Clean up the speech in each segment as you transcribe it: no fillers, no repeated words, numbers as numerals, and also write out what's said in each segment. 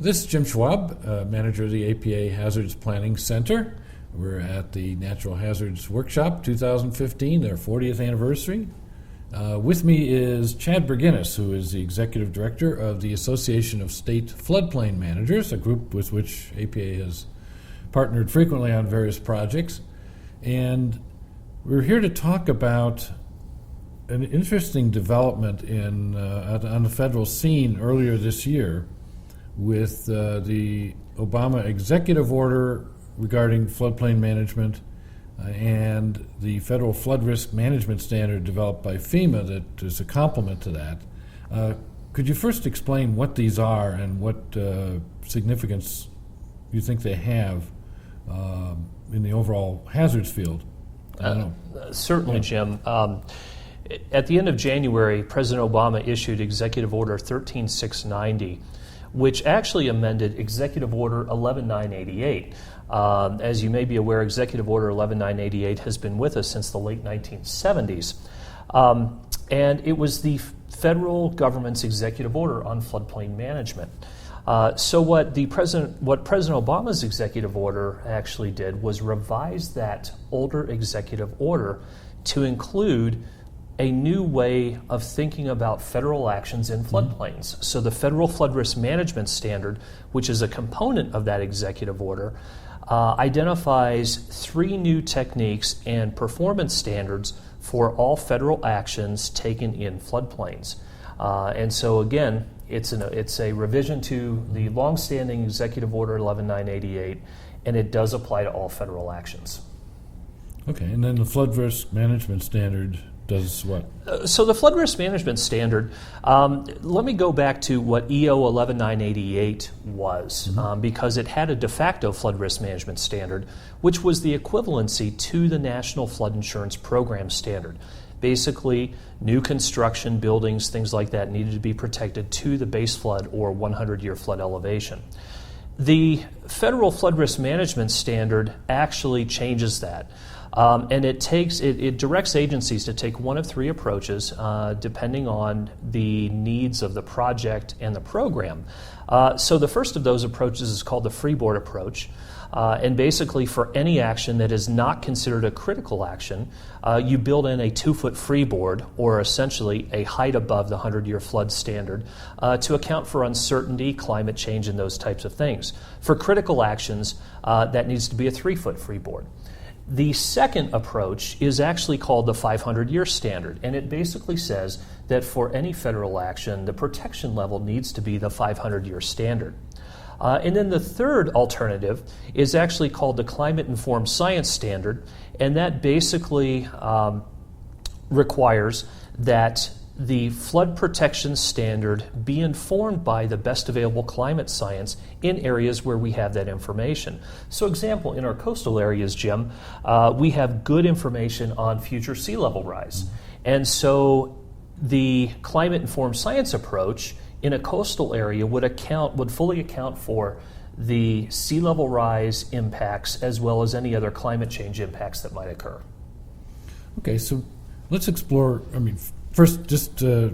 This is Jim Schwab, manager of the APA Hazards Planning Center. We're at the Natural Hazards Workshop 2015, their 40th anniversary. With me is Chad Berginnis, who is the executive director of the Association of State Floodplain Managers, a group with which APA has partnered frequently on various projects. And we're here to talk about an interesting development on the federal scene earlier this year with the Obama executive order regarding floodplain management and the federal flood risk management standard developed by FEMA that is a complement to that. Could you first explain what these are and what significance you think they have in the overall hazards field? Certainly, Jim. At the end of January, President Obama issued Executive Order 13690, which actually amended Executive Order 11988. As you may be aware, Executive Order 11988 has been with us since the late 1970s. And it was the federal government's executive order on floodplain management. So what President Obama's executive order actually did was revise that older executive order to include a new way of thinking about federal actions in floodplains. So the Federal Flood Risk Management Standard, which is a component of that executive order, identifies 3 new techniques and performance standards for all federal actions taken in floodplains. And so again, it's a revision to the longstanding Executive Order 11988, and it does apply to all federal actions. Okay, and then the Flood Risk Management Standard does what? So the Flood Risk Management Standard, let me go back to what EO 11988 was, because it had a de facto Flood Risk Management Standard, which was the equivalency to the National Flood Insurance Program Standard. Basically, new construction, buildings, things like that needed to be protected to the base flood or 100-year flood elevation. The Federal Flood Risk Management Standard actually changes that. And it directs agencies to take one of 3 approaches depending on the needs of the project and the program. So the first of those approaches is called the freeboard approach. And basically for any action that is not considered a critical action, you build in a 2-foot freeboard, or essentially a height above the 100-year flood standard, to account for uncertainty, climate change, and those types of things. For critical actions, that needs to be a 3-foot freeboard. The second approach is actually called the 500-year standard, and it basically says that for any federal action, the protection level needs to be the 500-year standard. And then the third alternative is actually called the climate-informed science standard, and that basically requires that the flood protection standard be informed by the best available climate science in areas where we have that information. So example, in our coastal areas, Jim, we have good information on future sea level rise. And so the climate-informed science approach in a coastal area would fully account for the sea level rise impacts as well as any other climate change impacts that might occur. Okay, so let's explore, first, just for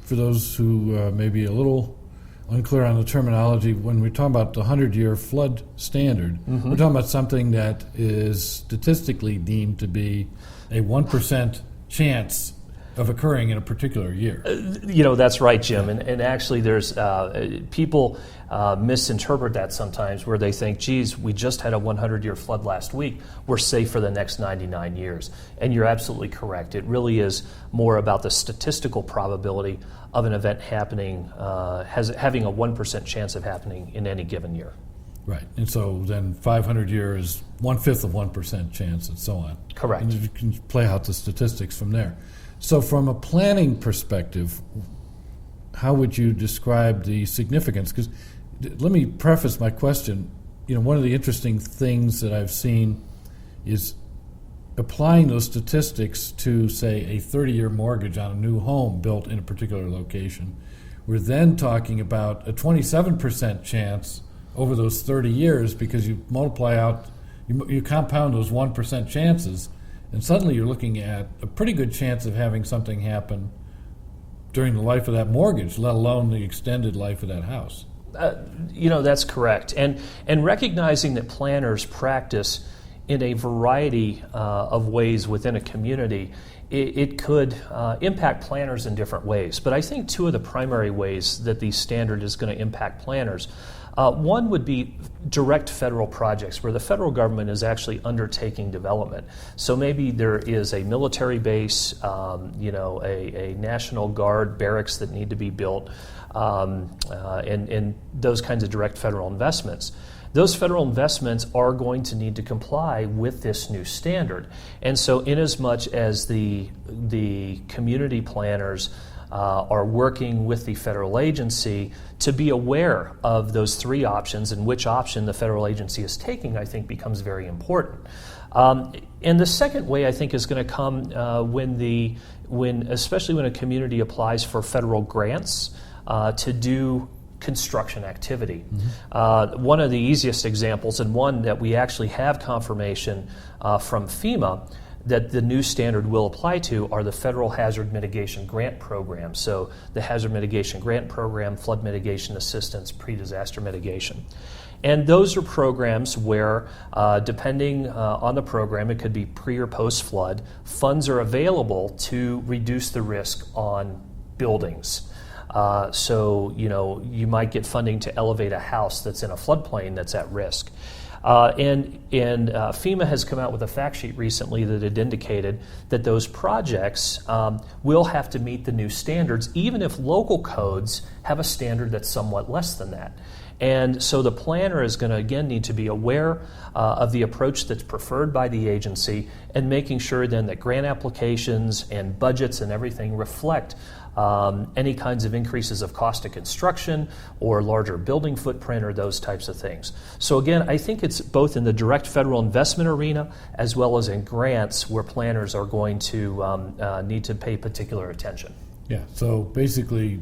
those who may be a little unclear on the terminology, when we talk about the 100-year flood standard, we're talking about something that is statistically deemed to be a 1% chance of occurring in a particular year. That's right, Jim. And actually there's people misinterpret that sometimes, where they think, geez, we just had a 100-year flood last week, we're safe for the next 99 years. And you're absolutely correct. It really is more about the statistical probability of an event happening, having a 1% chance of happening in any given year. Right, and so then 500 years, 1/5 of 1% chance, and so on. Correct. And you can play out the statistics from there. So from a planning perspective, how would you describe the significance? Because let me preface my question. One of the interesting things that I've seen is applying those statistics to, say, a 30-year mortgage on a new home built in a particular location. We're then talking about a 27% chance over those 30 years, because you multiply out, you compound those 1% chances, and suddenly you're looking at a pretty good chance of having something happen during the life of that mortgage, let alone the extended life of that house. That's correct. And recognizing that planners practice in a variety of ways within a community, it could impact planners in different ways. But I think two of the primary ways that the standard is going to impact planners, one would be direct federal projects where the federal government is actually undertaking development. So maybe there is a military base, a National Guard barracks that need to be built, and those kinds of direct federal investments. Those federal investments are going to need to comply with this new standard. And so inasmuch as the community planners are working with the federal agency to be aware of those three options and which option the federal agency is taking, I think becomes very important. And the second way I think is going to come especially when a community applies for federal grants to do construction activity. One of the easiest examples, and one that we actually have confirmation from FEMA that the new standard will apply to, are the Federal Hazard Mitigation Grant Program. So the Hazard Mitigation Grant Program, Flood Mitigation Assistance, Pre-Disaster Mitigation. And those are programs where, depending on the program, it could be pre or post flood, funds are available to reduce the risk on buildings. So you might get funding to elevate a house that's in a floodplain that's at risk. And FEMA has come out with a fact sheet recently that had indicated that those projects will have to meet the new standards, even if local codes have a standard that's somewhat less than that. And so the planner is going to, again, need to be aware of the approach that's preferred by the agency and making sure then that grant applications and budgets and everything reflect any kinds of increases of cost of construction or larger building footprint or those types of things. So again, I think it's both in the direct federal investment arena as well as in grants where planners are going to need to pay particular attention. Yeah, so basically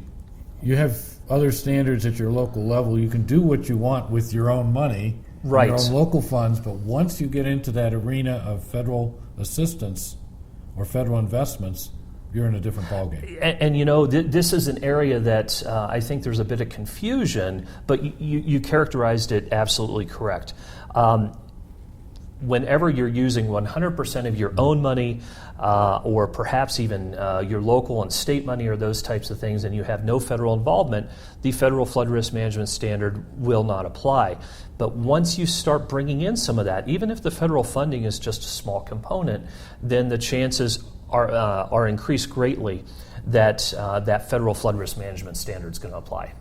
you have other standards at your local level. You can do what you want with your own money, right, your own local funds, but once you get into that arena of federal assistance or federal investments, you're in a different ballgame. And this is an area that I think there's a bit of confusion, but you characterized it absolutely correct. Whenever you're using 100% of your own money, or perhaps even your local and state money or those types of things, and you have no federal involvement, the Federal Flood Risk Management Standard will not apply. But once you start bringing in some of that, even if the federal funding is just a small component, then the chances are increased greatly that that Federal Flood Risk Management Standard is going to apply.